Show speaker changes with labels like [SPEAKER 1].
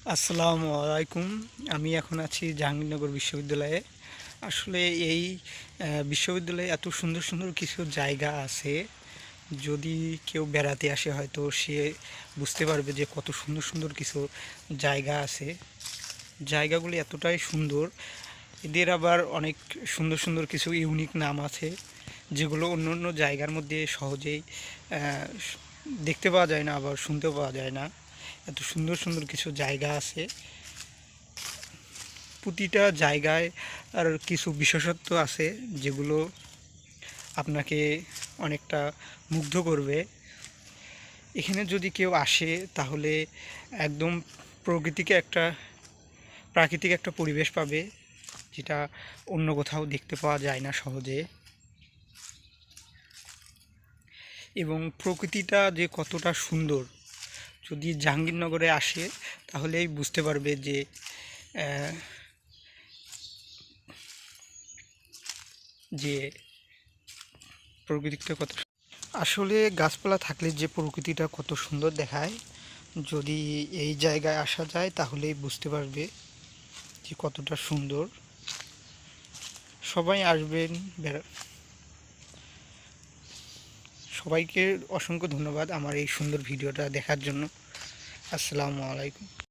[SPEAKER 1] আসসালামু আলাইকুম। আমি এখন আছি জাহাঙ্গীরনগর বিশ্ববিদ্যালয়ে। আসলে এই বিশ্ববিদ্যালয়ে এত সুন্দর সুন্দর কিছু জায়গা আছে। যদি কেউ বেড়াতে আসে হয়তো সে বুঝতে পারবে যে কত সুন্দর সুন্দর কিছু জায়গা আছে। জায়গাগুলি এতটাই সুন্দর, এদের আবার অনেক সুন্দর সুন্দর কিছু ইউনিক নাম আছে, যেগুলো অন্য অন্য জায়গার মধ্যে সহজেই আহ, দেখতে পাওয়া যায় না, আবার শুনতেও পাওয়া যায় না। এত সুন্দর সুন্দর কিছু জায়গা আছে। প্রতিটা জায়গায় আর কিছু বিশেষত্ব আছে, যেগুলো আপনাকে অনেকটা মুগ্ধ করবে। এখানে যদি কেউ আসে তাহলে একদম প্রকৃতিকে একটা প্রাকৃতিক একটা পরিবেশ পাবে, যেটা অন্য কোথাও দেখতে পাওয়া যায় না সহজে। এবং প্রকৃতিটা যে কতটা সুন্দর, যদি জাহাঙ্গীরনগরে আসে তাহলেই বুঝতে পারবে যে আহ, যে প্রকৃতিটা কত। আসলে গাছপালা থাকলে যে প্রকৃতিটা কত সুন্দর দেখায়, যদি এই জায়গায় আসা যায় তাহলেই বুঝতে পারবে যে কতটা সুন্দর। সবাই আসবেন। সবাইকে অসংখ্য ধন্যবাদ আমার এই সুন্দর ভিডিওটা দেখার জন্য। আসসালামু আলাইকুম।